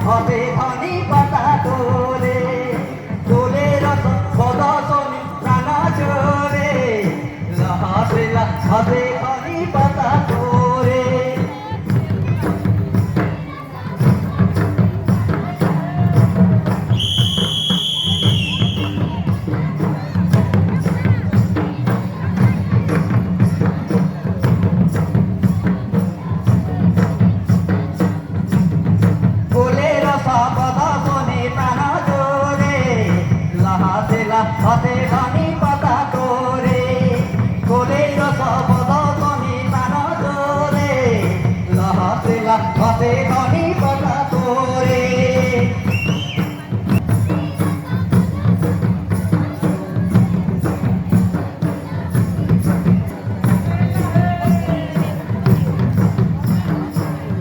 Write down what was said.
হবে ধনী পাতা তোরে তোলে রস বদসনি প্রাণা চোরে লাহাবেলা হবে ধনী পাতা তোরে হাতে ধনী পাতা তোরে কোলে রস বদসনি প্রাণ তোরে লাহাতে হাতে ধনী